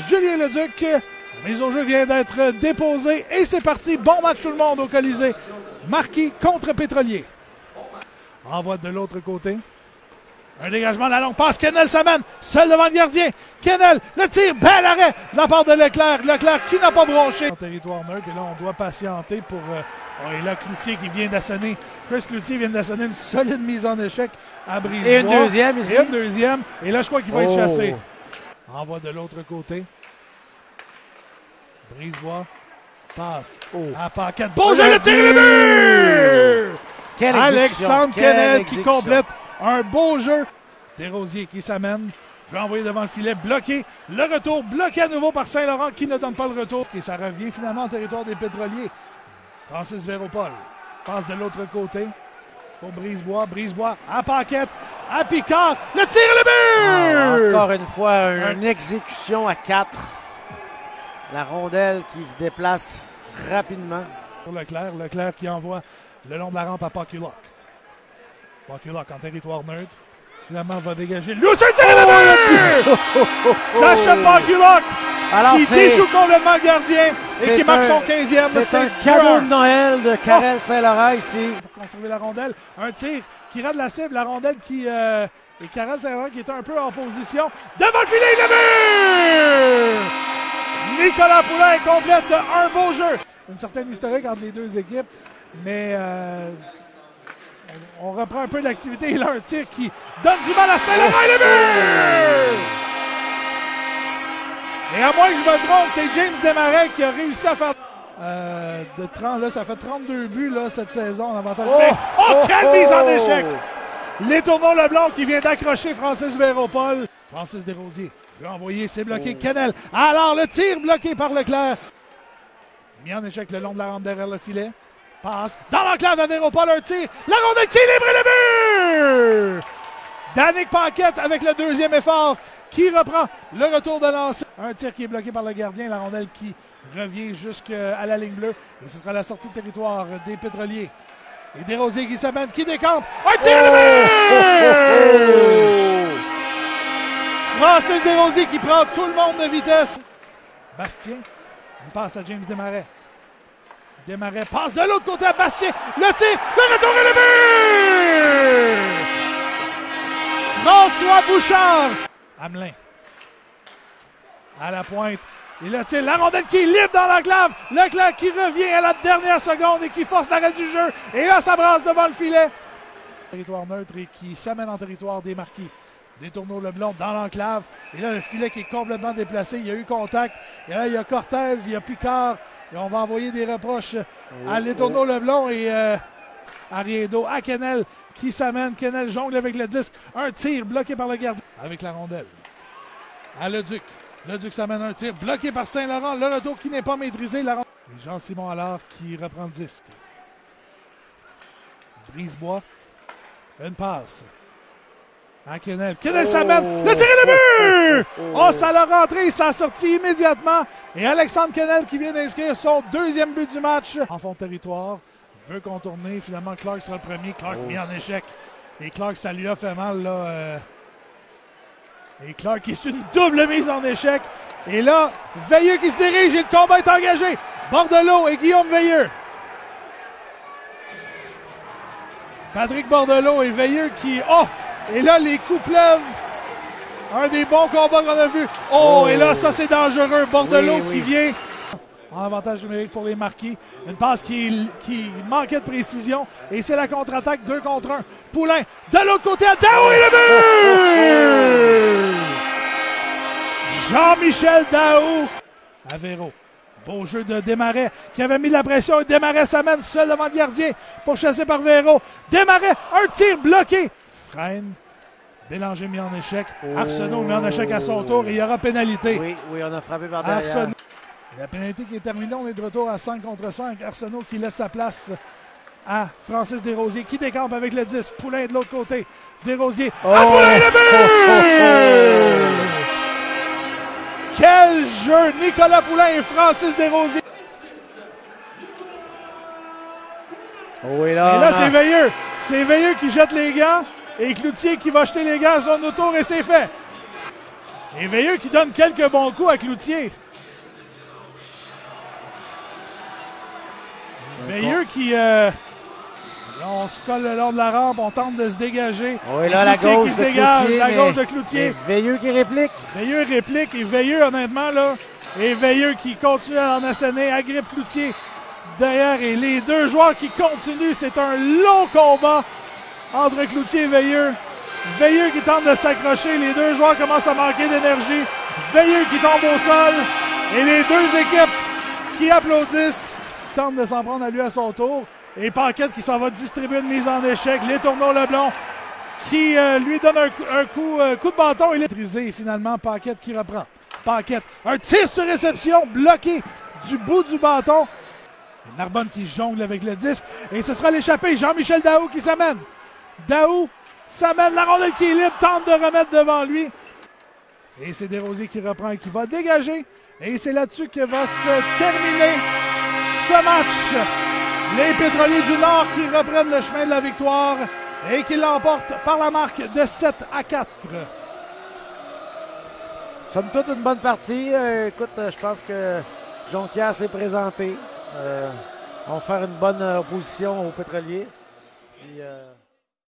Julien Leduc. La mise au jeu vient d'être déposée et c'est parti. Bon match tout le monde au Colisée. Marquis contre Pétrolier. Envoie de l'autre côté. Un dégagement, la longue passe. Kennel s'amène, seul devant le gardien. Kennel, le tir, bel arrêt de la part de Leclerc. Leclerc qui n'a pas bronché. En territoire neutre, et là, on doit patienter pour... et là, Cloutier qui vient d'assonner. Chris Cloutier vient d'assonner une solide mise en échec à Brisebois. Et une deuxième ici. Et une deuxième. Et là, je crois qu'il va être chassé. Envoie de l'autre côté. Brisebois passe à Paquette. Bon jeu, le tir et le but! Alexandre Kennel qui complète un beau jeu. Desrosiers qui s'amène. Veut envoyer devant le filet, bloqué. Le retour, bloqué à nouveau par Saint-Laurent qui ne donne pas le retour. Et ça revient finalement en territoire des Pétroliers. Francis Véropol passe de l'autre côté pour Brisebois. Brisebois à Paquette, à Picard. Le tir et le but! Encore une fois, une exécution à 4. La rondelle qui se déplace rapidement. Pour Leclerc, Leclerc qui envoie le long de la rampe à Paculok. Paculok en territoire neutre. Finalement, va dégager. Lui aussi, tir et le but! Sacha Paculok qui déjoue complètement le gardien et qui marque son 15e. C'est un cadeau de Noël de Karel Saint-Laurent ici. Pour conserver la rondelle, un tir qui rate la cible. La rondelle qui... et Karel Saint-Laurent qui est un peu en position. Devant le filet, le but! Nicolas Poulain complète de un beau jeu. Une certaine historique entre les deux équipes, mais on reprend un peu d'activité. Il a un tir qui donne du mal à Saint-Laurent et le but! Et à moins que je me trompe, c'est James Desmarais qui a réussi à faire de 30. Là, ça fait 32 buts là, cette saison en avantage. Quelle mise en échec! Les tournois Leblanc qui vient d'accrocher Francis Véropol. Francis Desrosiers veut envoyer, c'est bloqué. Kennel. Alors, le tir bloqué par Leclerc. Mis en échec le long de la rampe derrière le filet. Passe dans l'enclave à Véropol, un tir. La rondelle qui libre et le but! Danick Paquette avec le deuxième effort qui reprend le retour de lancer. Un tir qui est bloqué par le gardien. La rondelle qui revient jusqu'à la ligne bleue. Et ce sera la sortie de territoire des Pétroliers. Et Desrosiers qui s'amène, qui décampe. Un tir et le but! Francis Desrosiers qui prend tout le monde de vitesse. Bastien, il passe à James Desmarais. Desmarais passe de l'autre côté à Bastien. Le tir, le retour et le but! François Bouchard. Hamelin. À la pointe. Et le tir, la rondelle qui est libre dans l'enclave. Leclerc qui revient à la dernière seconde et qui force l'arrêt du jeu. Et là, ça brasse devant le filet. Territoire neutre et qui s'amène en territoire des Marquis. Des tourneaux Leblanc dans l'enclave. Et là, le filet qui est complètement déplacé. Il y a eu contact. Et là, il y a Cortez, il y a Picard. Et on va envoyer des reproches à les tourneaux Leblanc et à Riedo. À Kennel qui s'amène. Kennel jongle avec le disque. Un tir bloqué par le gardien. Avec la rondelle. À Leduc. Leduc s'amène un tir bloqué par Saint-Laurent. Le retour qui n'est pas maîtrisé. Et Jean-Simon Allard qui reprend le disque. Brisebois. Une passe. À Kennel. Kennel s'amène. Le tir et le but! Oh, ça l'a rentré. Ça a sorti immédiatement. Et Alexandre Kennel qui vient d'inscrire son deuxième but du match. En fond de territoire. Veut contourner. Finalement, Clark sera le premier. Clark mis en échec. Et Clark, ça lui a fait mal, là. Et Clark qui est une double mise en échec. Et là, Veilleux qui se dirige et le combat est engagé. Bordelot et Guillaume Veilleux. Patrick Bordelot et Veilleux qui... Et là, les coups pleuvent. Un des bons combats qu'on a vu. Et là, ça, c'est dangereux. Bordelot qui vient en avantage numérique pour les Marquis. Une passe qui manquait de précision. Et c'est la contre-attaque 2 contre 1. Poulain, de l'autre côté, à Daou et le but! Jean-Michel Daou. À Véro. Beau jeu de Desmarais qui avait mis de la pression. Et Desmarais s'amène seul devant le gardien pour chasser par Véro. Desmarais, un tir bloqué. Freine. Bélanger mis en échec. Arsenault mis en échec à son tour et il y aura pénalité. Oui, on a frappé par derrière. Arsenault. La pénalité qui est terminée, on est de retour à 5 contre 5. Arsenault qui laisse sa place à Francis Desrosiers qui décampe avec le 10. Poulain de l'autre côté. Desrosiers. À Poulain le but! Quel jeu! Nicolas Poulain et Francis Desrosiers. Et Et là, c'est Veilleux. C'est Veilleux qui jette les gants. Et Cloutier qui va jeter les gants à son autour et c'est fait. Et Veilleux qui donne quelques bons coups à Cloutier. Veilleux qui... là, on se colle le long de la rampe, on tente de se dégager. Oui, là, la gauche qui se dégage, Cloutier, la gauche de Cloutier. Veilleux qui réplique. Veilleux réplique et Veilleux, honnêtement, là. Et Veilleux qui continue à en asséner, agrippe Cloutier derrière. Et les deux joueurs qui continuent, c'est un long combat entre Cloutier et Veilleux. Veilleux qui tente de s'accrocher, les deux joueurs commencent à manquer d'énergie. Veilleux qui tombe au sol. Et les deux équipes qui applaudissent, tentent de s'en prendre à lui à son tour. Et Paquette qui s'en va distribuer une mise en échec. Les Tourneaux-Leblond qui lui donne un coup de bâton. Il est maîtrisé. Et finalement, Paquette qui reprend. Paquette, un tir sur réception bloqué du bout du bâton. Narbonne qui jongle avec le disque. Et ce sera l'échappée. Jean-Michel Daou qui s'amène. Daou s'amène. La rondelle qui est libre. Tente de remettre devant lui. Et c'est Desrosiers qui reprend et qui va dégager. Et c'est là-dessus que va se terminer ce match. Les Pétroliers du Nord qui reprennent le chemin de la victoire et qui l'emportent par la marque de 7-4. Somme toute, une bonne partie. Écoute, je pense que Jonquière s'est présenté. On va faire une bonne opposition aux Pétroliers. Puis,